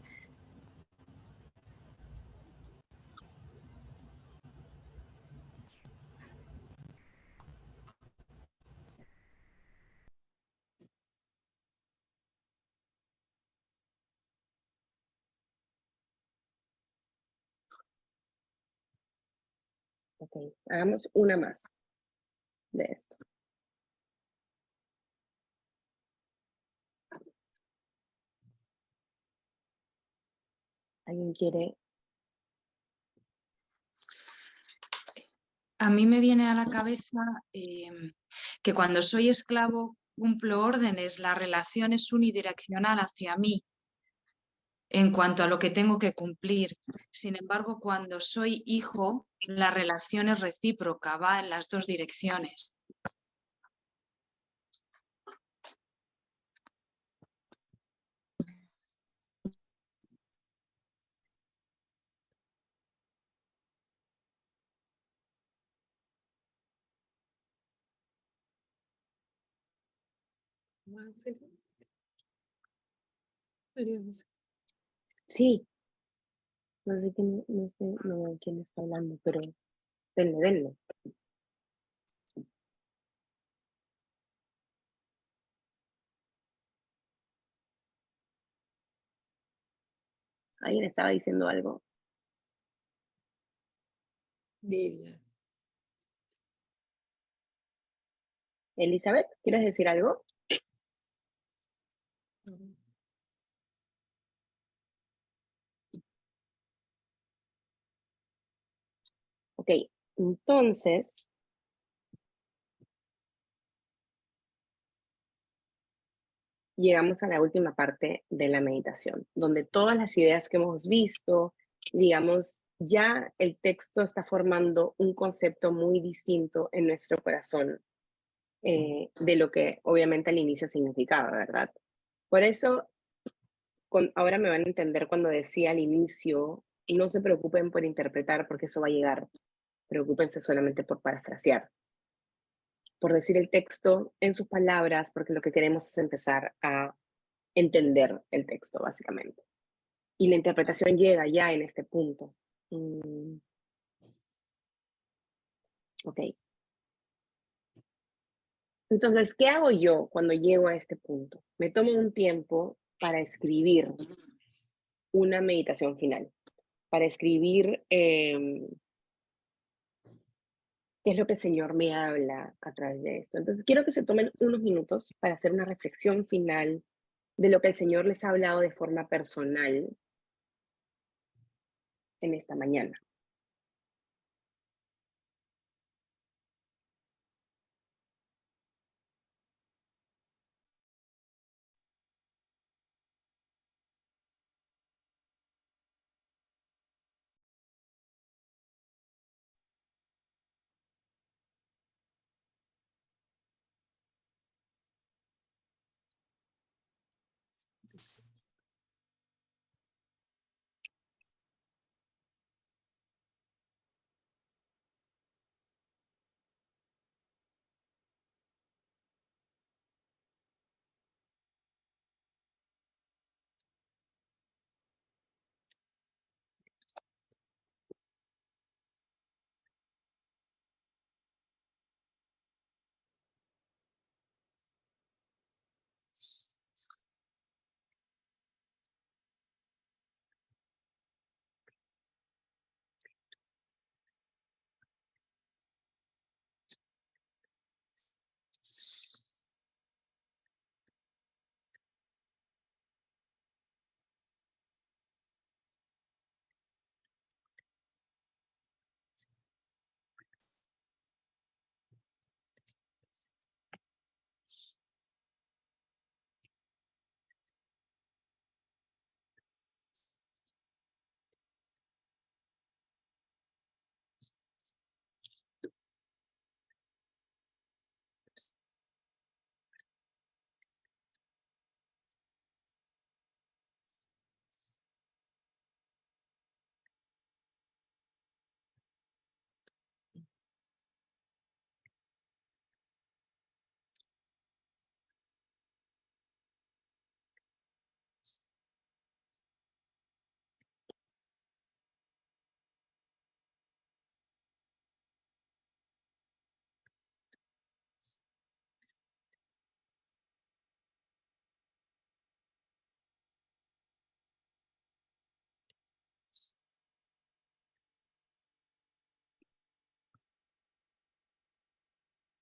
ok, hagamos una más de esto. ¿Alguien quiere? A mí me viene a la cabeza que cuando soy esclavo cumplo órdenes, la relación es unidireccional hacia mí en cuanto a lo que tengo que cumplir. Sin embargo, cuando soy hijo, la relación es recíproca, va en las dos direcciones. Sí, no sé quién, no sé no, quién está hablando, pero denle, denle. Alguien estaba diciendo algo. Elizabeth, ¿quieres decir algo? Ok, entonces, llegamos a la última parte de la meditación, donde todas las ideas que hemos visto, digamos, ya el texto está formando un concepto muy distinto en nuestro corazón de lo que obviamente al inicio significaba, ¿verdad? Por eso, ahora me van a entender cuando decía al inicio, no se preocupen por interpretar porque eso va a llegar, preocúpense solamente por parafrasear, por decir el texto en sus palabras, porque lo que queremos es empezar a entender el texto, básicamente. Y la interpretación llega ya en este punto. Ok. Entonces, ¿qué hago yo cuando llego a este punto? Me tomo un tiempo para escribir una meditación final, para escribir qué es lo que el Señor me habla a través de esto. Entonces, quiero que se tomen unos minutos para hacer una reflexión final de lo que el Señor les ha hablado de forma personal en esta mañana.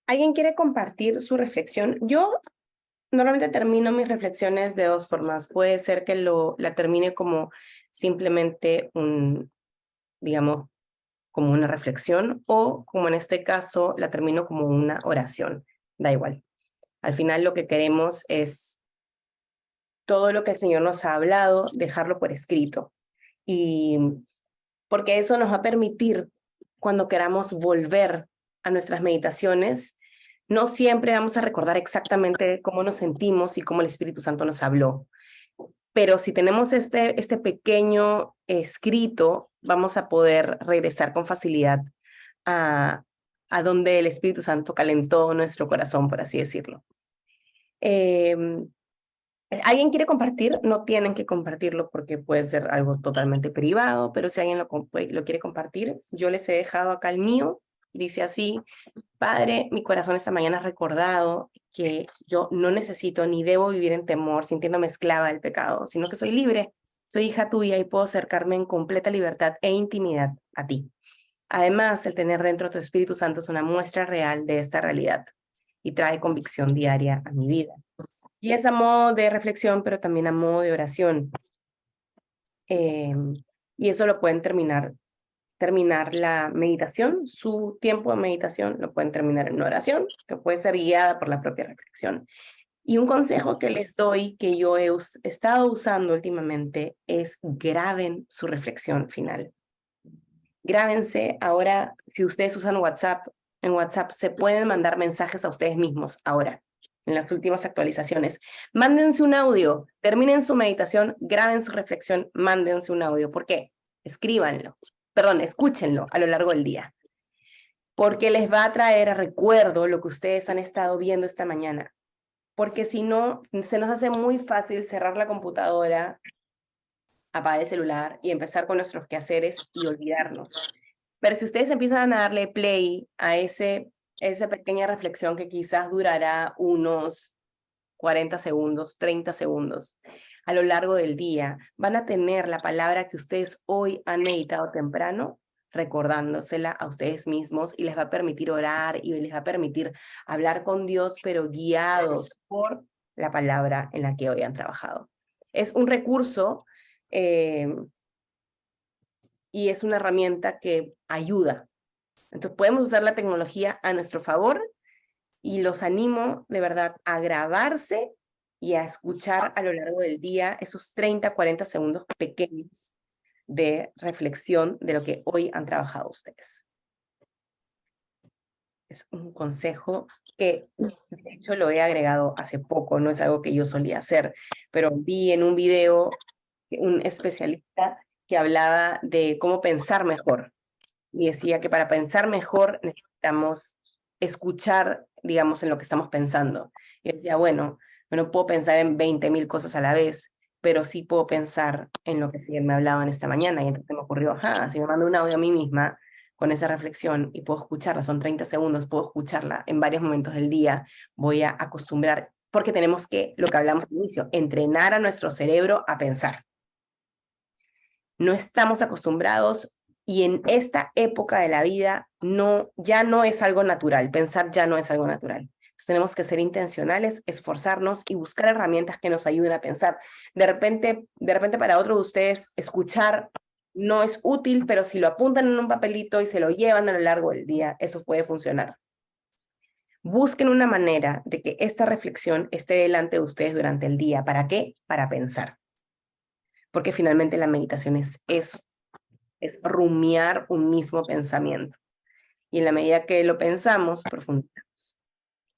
¿Alguien quiere compartir su reflexión? Yo normalmente termino mis reflexiones de dos formas. Puede ser que la termine como simplemente digamos, como una reflexión, o como en este caso, la termino como una oración. Da igual. Al final lo que queremos es todo lo que el Señor nos ha hablado, dejarlo por escrito. Y porque eso nos va a permitir, cuando queramos volver a nuestras meditaciones, no siempre vamos a recordar exactamente cómo nos sentimos y cómo el Espíritu Santo nos habló. Pero si tenemos este pequeño escrito, vamos a poder regresar con facilidad a donde el Espíritu Santo calentó nuestro corazón, por así decirlo. ¿Alguien quiere compartir? No tienen que compartirlo porque puede ser algo totalmente privado, pero si alguien lo quiere compartir, yo les he dejado acá el mío. Dice así: Padre, mi corazón esta mañana ha recordado que yo no necesito ni debo vivir en temor, sintiéndome esclava del pecado, sino que soy libre, soy hija tuya y puedo acercarme en completa libertad e intimidad a ti. Además, el tener dentro tu Espíritu Santo es una muestra real de esta realidad y trae convicción diaria a mi vida. Y es a modo de reflexión, pero también a modo de oración. Y eso lo pueden terminar la meditación, su tiempo de meditación lo pueden terminar en una oración, que puede ser guiada por la propia reflexión. Y un consejo que les doy, que yo he estado usando últimamente, es graben su reflexión final. Grábense. Ahora, si ustedes usan WhatsApp, en WhatsApp se pueden mandar mensajes a ustedes mismos ahora, en las últimas actualizaciones. Mándense un audio, terminen su meditación, graben su reflexión, mándense un audio. ¿Por qué? Escríbanlo. Perdón, escúchenlo a lo largo del día. Porque les va a traer a recuerdo lo que ustedes han estado viendo esta mañana. Porque si no, se nos hace muy fácil cerrar la computadora, apagar el celular y empezar con nuestros quehaceres y olvidarnos. Pero si ustedes empiezan a darle play a esa pequeña reflexión que quizás durará unos 40 segundos, 30 segundos, a lo largo del día, van a tener la palabra que ustedes hoy han meditado temprano, recordándosela a ustedes mismos, y les va a permitir orar y les va a permitir hablar con Dios, pero guiados por la palabra en la que hoy han trabajado. Es un recurso y es una herramienta que ayuda. Entonces podemos usar la tecnología a nuestro favor, y los animo de verdad a grabarse y a escuchar a lo largo del día esos 30, 40 segundos pequeños de reflexión de lo que hoy han trabajado ustedes. Es un consejo que, de hecho, lo he agregado hace poco, no es algo que yo solía hacer, pero vi en un video un especialista que hablaba de cómo pensar mejor, y decía que para pensar mejor necesitamos escuchar, digamos, en lo que estamos pensando. Y decía, bueno, no puedo pensar en 20.000 cosas a la vez, pero sí puedo pensar en lo que sí me hablaban esta mañana. Y entonces me ocurrió, ajá, si me mando un audio a mí misma con esa reflexión y puedo escucharla, son 30 segundos, puedo escucharla en varios momentos del día, voy a acostumbrar, porque tenemos que, lo que hablamos al inicio, entrenar a nuestro cerebro a pensar. No estamos acostumbrados, y en esta época de la vida ya no es algo natural, pensar ya no es algo natural. Entonces tenemos que ser intencionales, esforzarnos y buscar herramientas que nos ayuden a pensar. De repente para otros de ustedes escuchar no es útil, pero si lo apuntan en un papelito y se lo llevan a lo largo del día, eso puede funcionar. Busquen una manera de que esta reflexión esté delante de ustedes durante el día. ¿Para qué? Para pensar. Porque finalmente la meditación es eso. Es rumiar un mismo pensamiento. Y en la medida que lo pensamos, profundizamos.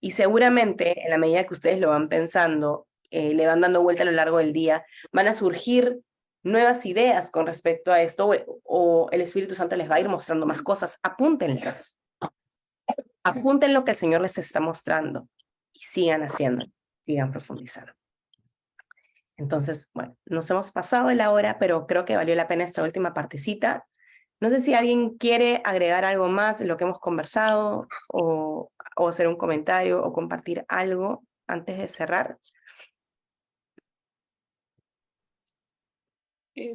Y seguramente, en la medida que ustedes lo van pensando, le van dando vuelta a lo largo del día, van a surgir nuevas ideas con respecto a esto, o el Espíritu Santo les va a ir mostrando más cosas. Apúntenlas. Apunten lo que el Señor les está mostrando y sigan haciendo, sigan profundizando. Entonces, bueno, nos hemos pasado de la hora, pero creo que valió la pena esta última partecita. No sé si alguien quiere agregar algo más de lo que hemos conversado, o hacer un comentario o compartir algo antes de cerrar.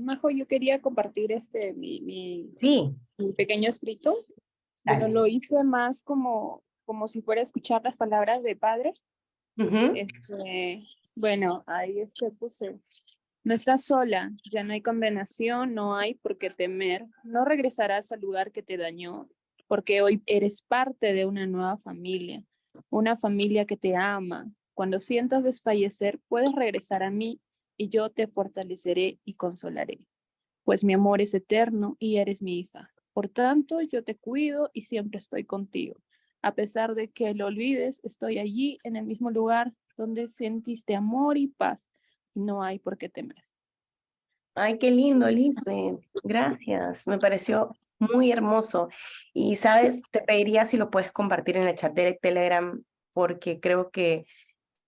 Majo, yo quería compartir mi Sí. pequeño escrito. Dale. Bueno, lo hice más como como si fuera a escuchar las palabras de padre. Ujú. Bueno, ahí puse. No estás sola, ya no hay condenación, no hay por qué temer. No regresarás al lugar que te dañó, porque hoy eres parte de una nueva familia, una familia que te ama. Cuando sientas desfallecer, puedes regresar a mí y yo te fortaleceré y consolaré, pues mi amor es eterno y eres mi hija. Por tanto, yo te cuido y siempre estoy contigo. A pesar de que lo olvides, estoy allí en el mismo lugar donde sentiste amor y paz. Y no hay por qué temer. Ay, qué lindo, Lisbeth. Gracias. Me pareció muy hermoso. Y, ¿sabes? Te pediría si lo puedes compartir en el chat de Telegram, porque creo que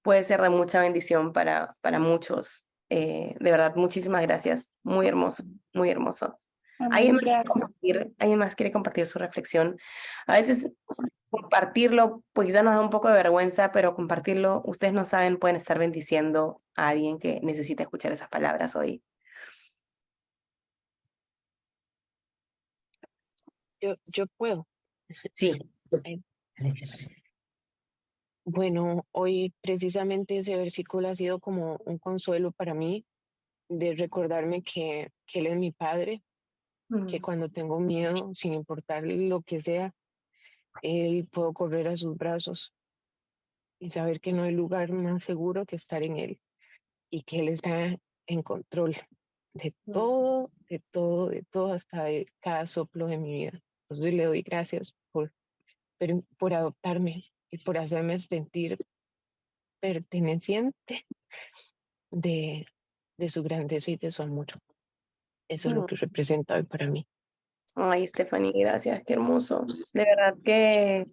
puede ser de mucha bendición para muchos. De verdad, muchísimas gracias. Muy hermoso, muy hermoso. Amén, ¿Alguien más quiere compartir su reflexión? A veces compartirlo, pues quizás nos da un poco de vergüenza, pero compartirlo, ustedes no saben, pueden estar bendiciendo a alguien que necesita escuchar esas palabras hoy. Yo puedo. Sí. Ay, Bueno, hoy precisamente ese versículo ha sido como un consuelo para mí de recordarme que Él es mi Padre, que cuando tengo miedo, sin importar lo que sea, Él puedo correr a sus brazos y saber que no hay lugar más seguro que estar en Él y que Él está en control de todo, de todo, de todo, hasta de cada soplo de mi vida. Entonces le doy gracias por adoptarme y por hacerme sentir perteneciente de, de su grandeza y de su amor. Eso es lo que representa hoy para mí. Ay, Stephanie, gracias, qué hermoso. De verdad que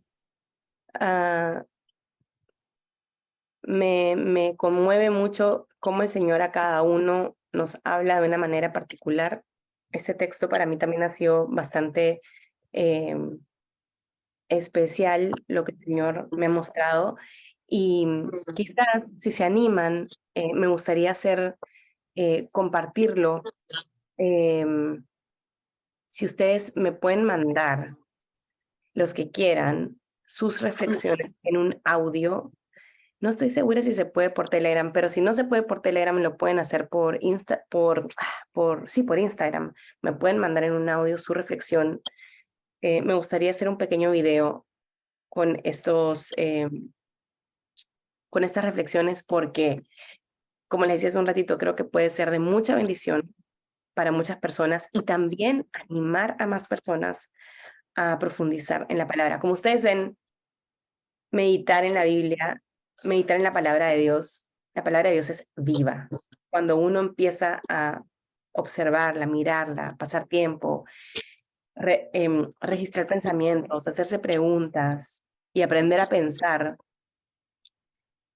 me conmueve mucho cómo el Señor a cada uno nos habla de una manera particular. Este texto para mí también ha sido bastante especial, lo que el Señor me ha mostrado. Y quizás, si se animan, me gustaría compartirlo. Si ustedes me pueden mandar, los que quieran, sus reflexiones en un audio. No estoy segura si se puede por Telegram, pero si no se puede por Telegram, lo pueden hacer por Instagram. Me pueden mandar en un audio su reflexión. Me gustaría hacer un pequeño video con con estas reflexiones porque, como les decía hace un ratito, creo que puede ser de mucha bendición para muchas personas y también animar a más personas a profundizar en la palabra. Como ustedes ven, meditar en la Biblia, meditar en la palabra de Dios es viva. Cuando uno empieza a observarla, mirarla, pasar tiempo, registrar pensamientos, hacerse preguntas y aprender a pensar,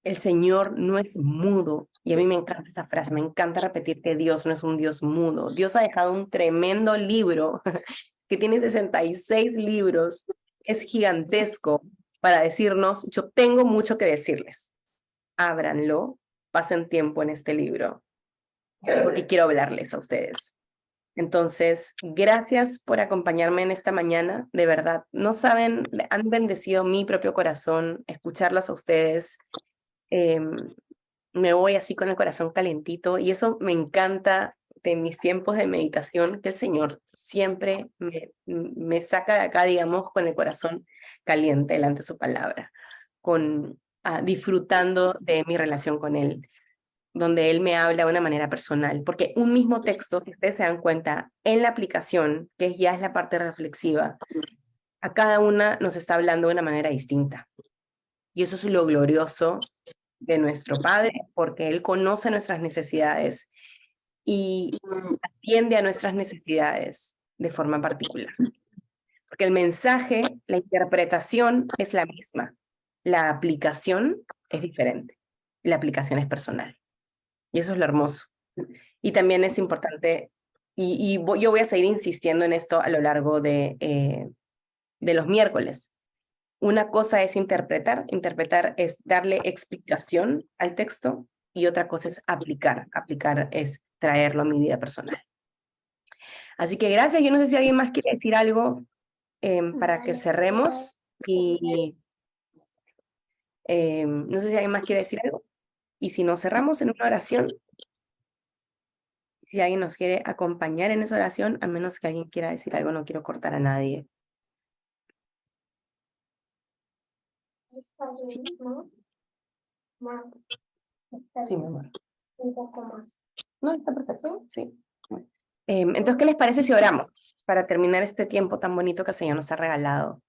el Señor no es mudo. Y a mí me encanta esa frase, me encanta repetir que Dios no es un Dios mudo. Dios ha dejado un tremendo libro que tiene 66 libros, es gigantesco, para decirnos, yo tengo mucho que decirles. Ábranlo, pasen tiempo en este libro, porque quiero hablarles a ustedes. Entonces, gracias por acompañarme en esta mañana, de verdad. No saben, han bendecido mi propio corazón, escucharlas a ustedes. Me voy así con el corazón calentito y eso me encanta de mis tiempos de meditación, que el Señor siempre me saca de acá, digamos, con el corazón caliente delante de su palabra, disfrutando de mi relación con Él, donde Él me habla de una manera personal, porque un mismo texto, que ustedes se dan cuenta, en la aplicación, que ya es la parte reflexiva, a cada una nos está hablando de una manera distinta. Y eso es lo glorioso de nuestro Padre, porque Él conoce nuestras necesidades y atiende a nuestras necesidades de forma particular. Porque el mensaje, la interpretación es la misma, la aplicación es diferente, la aplicación es personal. Y eso es lo hermoso. Y también es importante, yo voy a seguir insistiendo en esto a lo largo de los miércoles. Una cosa es interpretar es darle explicación al texto y otra cosa es aplicar es traerlo a mi vida personal. Así que gracias, yo no sé si alguien más quiere decir algo para que cerremos y No sé si alguien más quiere decir algo. Y si nos cerramos en una oración, si alguien nos quiere acompañar en esa oración, a menos que alguien quiera decir algo, no quiero cortar a nadie. Sí, sí, mi amor. Un poco más. ¿No? ¿Está perfecto? Sí. Entonces, ¿qué les parece si oramos para terminar este tiempo tan bonito que el Señor nos ha regalado?